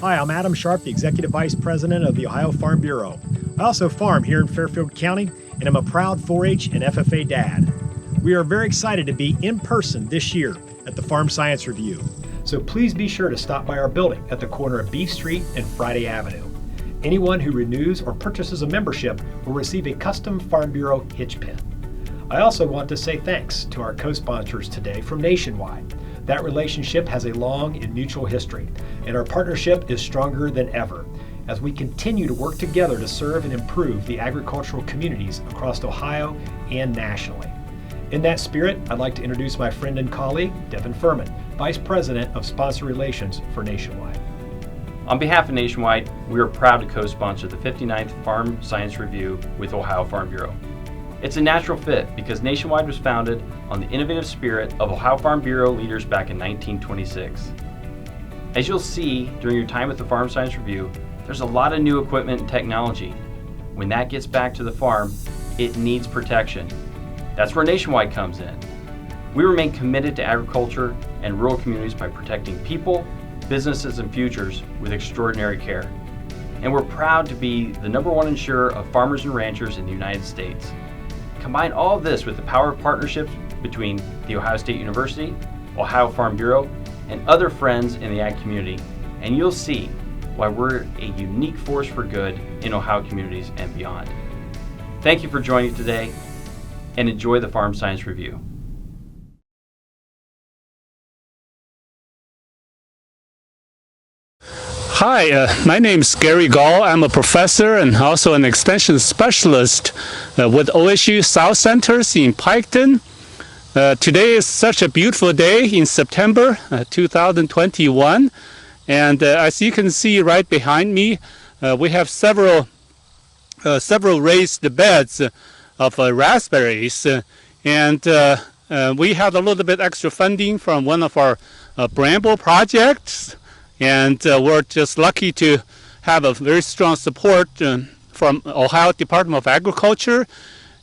Hi, I'm Adam Sharp, the Executive Vice President of the Ohio Farm Bureau. I also farm here in Fairfield County, and I'm a proud 4-H and FFA dad. We are very excited to be in person this year at the Farm Science Review. So please be sure to stop by our building at the corner of Beef Street and Friday Avenue. Anyone who renews or purchases a membership will receive a custom Farm Bureau hitch pin. I also want to say thanks to our co-sponsors today from Nationwide. That relationship has a long and mutual history, and our partnership is stronger than ever as we continue to work together to serve and improve the agricultural communities across Ohio and nationally. In that spirit, I'd like to introduce my friend and colleague, Devin Fuhrman, Vice President of Sponsor Relations for Nationwide. On behalf of Nationwide, we are proud to co-sponsor the 59th Farm Science Review with Ohio Farm Bureau. It's a natural fit because Nationwide was founded on the innovative spirit of Ohio Farm Bureau leaders back in 1926. As you'll see during your time at the Farm Science Review, there's a lot of new equipment and technology. When that gets back to the farm, it needs protection. That's where Nationwide comes in. We remain committed to agriculture and rural communities by protecting people, businesses, and futures with extraordinary care. And we're proud to be the #1 insurer of farmers and ranchers in the United States. Combine all of this with the power of partnerships between The Ohio State University, Ohio Farm Bureau, and other friends in the ag community, and you'll see why we're a unique force for good in Ohio communities and beyond. Thank you for joining today, and enjoy the Farm Science Review. Hi, my name is Gary Gao. I'm a professor and also an extension specialist with OSU South Centers in Piketon. Today is such a beautiful day in September 2021, and as you can see right behind me, we have several raised beds of raspberries, and we had a little bit extra funding from one of our Bramble projects. And we're just lucky to have a very strong support from Ohio Department of Agriculture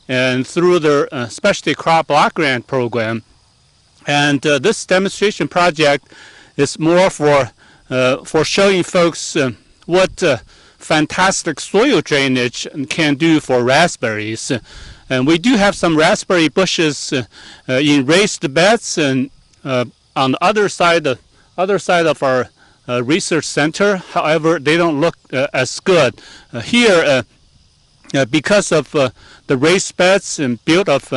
and through their Specialty Crop Block Grant program. And this demonstration project is more for showing folks what fantastic soil drainage can do for raspberries. And we do have some raspberry bushes in raised beds, and on the other side of our research center. However, they don't look as good. Here, because of the raised beds and built of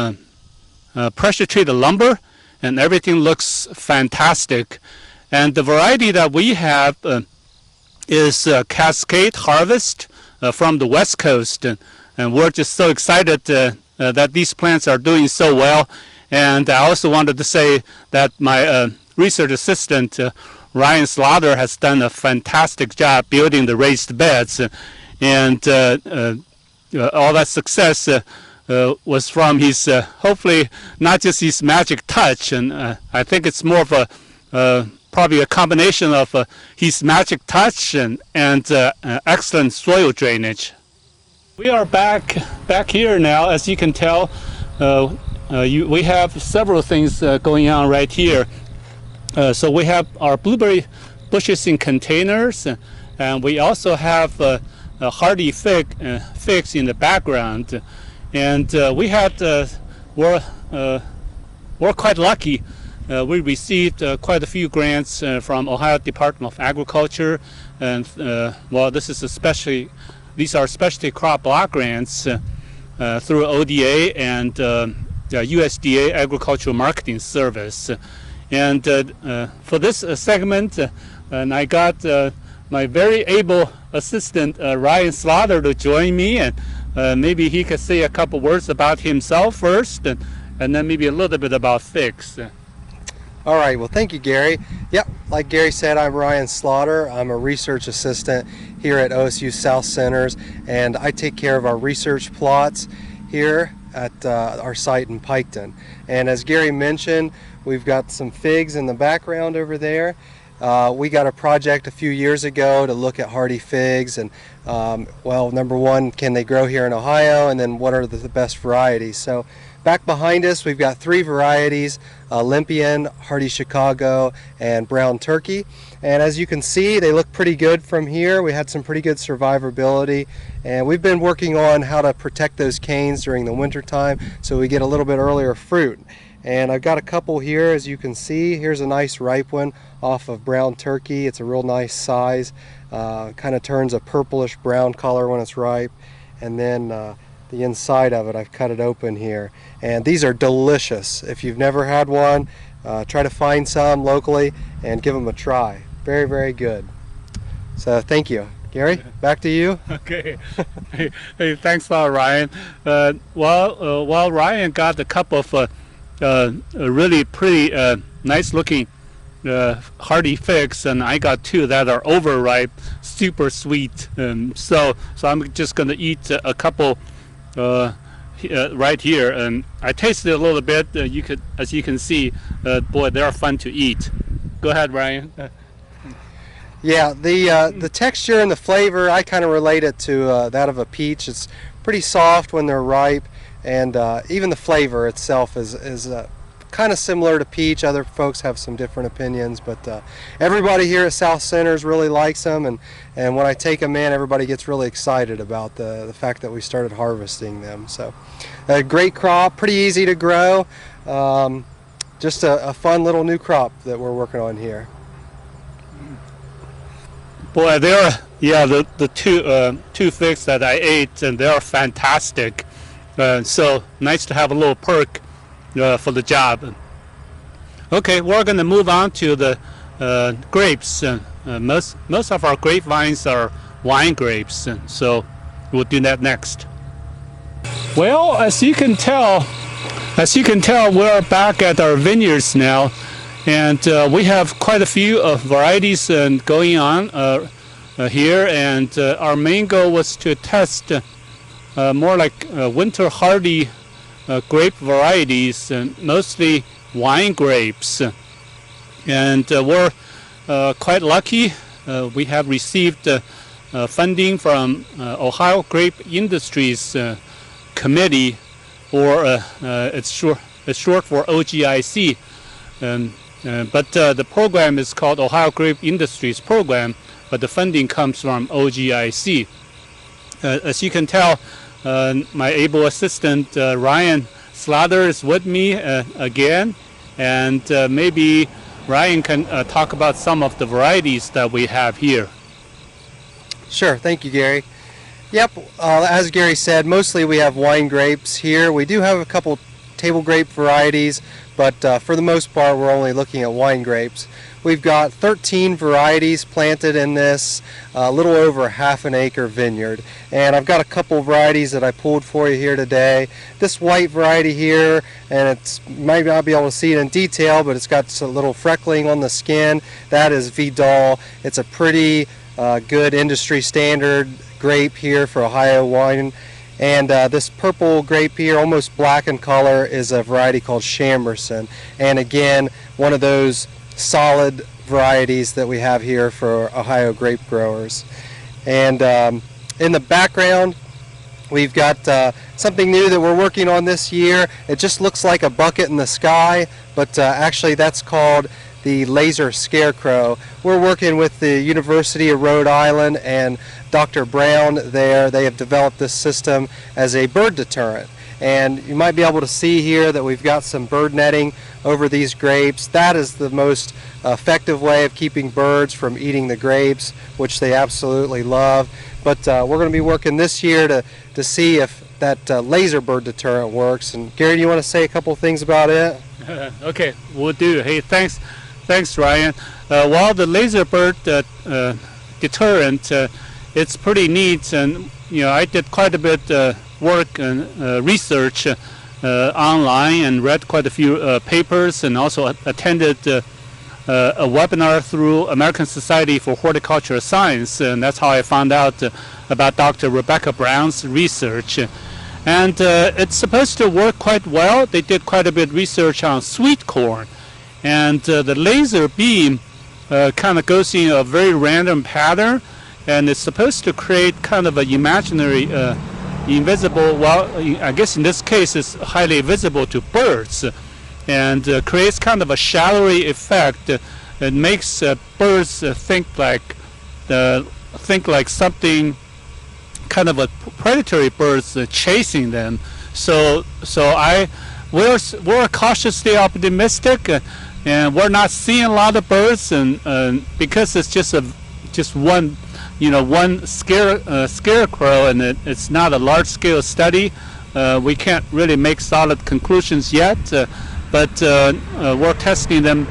pressure-treated lumber, and everything looks fantastic. And the variety that we have is Cascade Harvest from the West Coast. And we're just so excited that these plants are doing so well. And I also wanted to say that my research assistant, Ryan Slaughter, has done a fantastic job building the raised beds, and all that success was from his, hopefully not just his magic touch, and I think it's more of a probably a combination of his magic touch and excellent soil drainage. We are back here now. As you can tell, we have several things going on right here. So we have our blueberry bushes in containers, and we also have a hardy figs in the background. And we're quite lucky. We received quite a few grants from Ohio Department of Agriculture, and these are specialty crop block grants through ODA and USDA Agricultural Marketing Service. And for this segment, and I got my very able assistant Ryan Slaughter to join me, and maybe he could say a couple words about himself first, and then maybe a little bit about figs. All right, well, thank you, Gary. Yep, like Gary said, I'm Ryan Slaughter. I'm a research assistant here at OSU South Centers, and I take care of our research plots here at our site in Piketon. And as Gary mentioned, we've got some figs in the background over there. We got a project a few years ago to look at hardy figs, and well, number one, can they grow here in Ohio, and then what are the best varieties? So Back behind us, we've got 3 varieties: Olympian, Hardy Chicago, and Brown Turkey. And as you can see, they look pretty good from here. We had some pretty good survivability, and we've been working on how to protect those canes during the winter time so we get a little bit earlier fruit. And I've got a couple here, as you can see. Here's a nice ripe one off of Brown Turkey. It's a real nice size. Kind of turns a purplish brown color when it's ripe. And then the inside of it, I've cut it open here. And these are delicious. If you've never had one, try to find some locally and give them a try. Very, very good. So thank you. Gary, back to you. Okay. Hey, thanks a lot, Ryan. While Ryan got a couple of really pretty nice-looking hardy figs, and I got 2 that are overripe, super sweet. So I'm just going to eat a couple right here, and I tasted a little bit. As you can see, boy, they're fun to eat. Go ahead, Ryan. Yeah, the texture and the flavor, I kind of relate it to that of a peach. It's pretty soft when they're ripe, and even the flavor itself is kind of similar to peach. Other folks have some different opinions, but everybody here at South Centers really likes them, and when I take them in, everybody gets really excited about the fact that we started harvesting them. So a great crop, pretty easy to grow, just a fun little new crop that we're working on here. Boy, they're the two figs that I ate, and they're fantastic. So nice to have a little perk for the job. Okay, we're going to move on to the grapes. Most of our grapevines are wine grapes, so we'll do that next. Well, as you can tell, we're back at our vineyards now. And we have quite a few varieties going on here, and our main goal was to test more like winter hardy grape varieties, mostly wine grapes. And we're quite lucky. We have received funding from Ohio Grape Industries Committee, or it's short for OGIC. But the program is called Ohio Grape Industries Program, but the funding comes from OGIC. As you can tell, my able assistant Ryan Slaughter is with me again, and maybe Ryan can talk about some of the varieties that we have here. Sure, thank you, Gary. Yep, as Gary said, mostly we have wine grapes here. We do have a couple table grape varieties, but for the most part we're only looking at wine grapes. We've got 13 varieties planted in this little over half an acre vineyard, and I've got a couple varieties that I pulled for you here today. This white variety here, and it's might not be able to see it in detail, but it's got a little freckling on the skin. That is Vidal. It's a pretty good industry standard grape here for Ohio wine. And this purple grape here, almost black in color, is a variety called Chamberson. And again, one of those solid varieties that we have here for Ohio grape growers. And in the background, we've got something new that we're working on this year. It just looks like a bucket in the sky, but actually that's called the laser Scarecrow. We're working with the University of Rhode Island and Dr. Brown there. They have developed this system as a bird deterrent. And you might be able to see here that we've got some bird netting over these grapes. That is the most effective way of keeping birds from eating the grapes, which they absolutely love. But we're going to be working this year to see if that laser bird deterrent works. And Gary, do you want to say a couple things about it? Okay, we'll do. Hey, thanks Ryan. While the laser bird deterrent, it's pretty neat, and I did quite a bit work and research online and read quite a few papers, and also attended a webinar through American Society for Horticultural Science, and that's how I found out about Dr. Rebecca Brown's research. And it's supposed to work quite well. They did quite a bit of research on sweet corn, and the laser beam kind of goes in a very random pattern, and it's supposed to create kind of an imaginary invisible. Well, I guess in this case, it's highly visible to birds, and creates kind of a shadowy effect. It makes birds think like something, kind of a predatory birds chasing them. So we're cautiously optimistic, and we're not seeing a lot of birds, and because it's just one scarecrow, and it's not a large-scale study. We can't really make solid conclusions yet, but we're testing them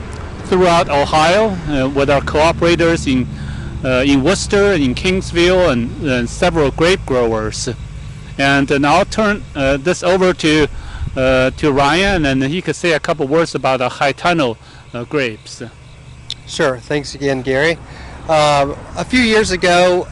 throughout Ohio with our cooperators in Worcester and in Kingsville and several grape growers. And I'll turn this over to Ryan, and he could say a couple words about the high tunnel grapes. Sure. Thanks again, Gary. A few years ago,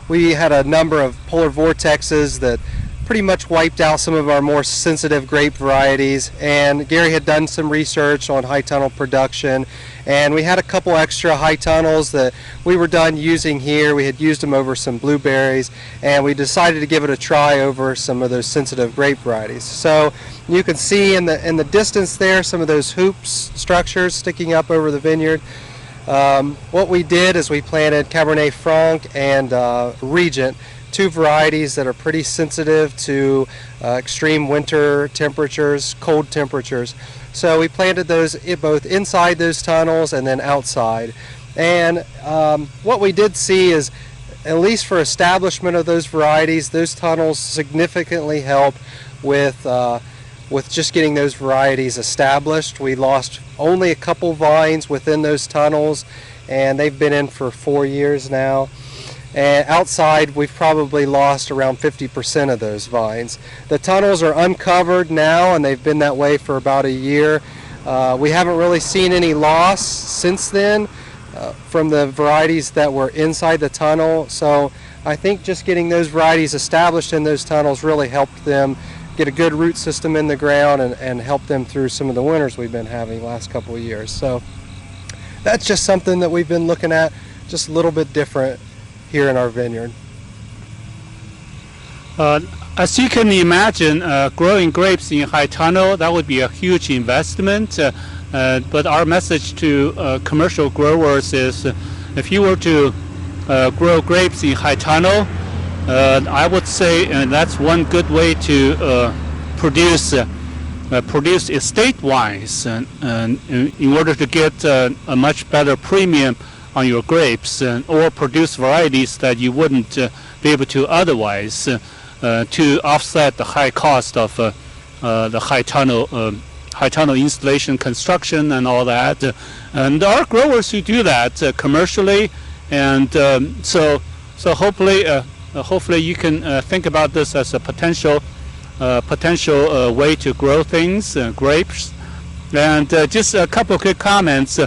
we had a number of polar vortexes that pretty much wiped out some of our more sensitive grape varieties, and Gary had done some research on high tunnel production, and we had a couple extra high tunnels that we were done using here. We had used them over some blueberries, and we decided to give it a try over some of those sensitive grape varieties. So you can see in the distance there some of those hoops structures sticking up over the vineyard. What we did is we planted Cabernet Franc and Regent, two varieties that are pretty sensitive to extreme winter temperatures, cold temperatures. So we planted those both inside those tunnels and then outside. And what we did see is, at least for establishment of those varieties, those tunnels significantly help with just getting those varieties established. We lost only a couple vines within those tunnels, and they've been in for 4 years now. And outside, we've probably lost around 50% of those vines. The tunnels are uncovered now, and they've been that way for about a year. We haven't really seen any loss since then from the varieties that were inside the tunnel. So I think just getting those varieties established in those tunnels really helped them get a good root system in the ground and help them through some of the winters we've been having last couple of years. So that's just something that we've been looking at, just a little bit different here in our vineyard. As you can imagine, growing grapes in high tunnel, that would be a huge investment. But our message to commercial growers is, if you were to grow grapes in high tunnel, I would say that's one good way to produce estate wines, and in order to get a much better premium on your grapes, or produce varieties that you wouldn't be able to otherwise, to offset the high cost of the high tunnel installation, construction, and all that. And there are growers who do that commercially, and so hopefully you can think about this as a potential way to grow things, grapes. And just a couple quick comments.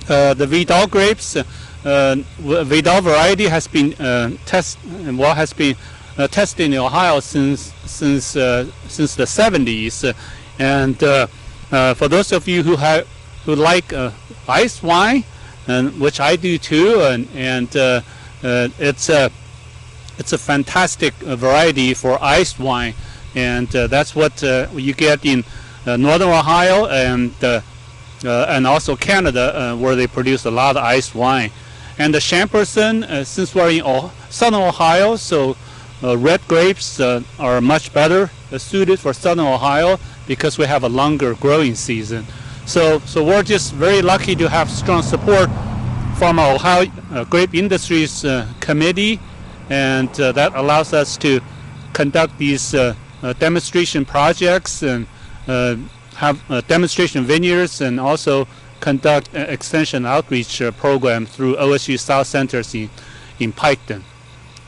The Vidal grapes, Vidal variety has been tested in Ohio since the 70s, and for those of you who like ice wine, and which I do too, and it's a fantastic variety for iced wine, and that's what you get in northern Ohio and also Canada, where they produce a lot of iced wine. And the Champerson, since we're in southern Ohio, so red grapes are much better suited for southern Ohio because we have a longer growing season. So we're just very lucky to have strong support from our Ohio Grape Industries Committee, and that allows us to conduct these demonstration projects and have demonstration vineyards, and also conduct extension outreach program through OSU South Centers in Piketon.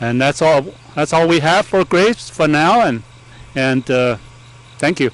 And that's all we have for grapes for now, and thank you.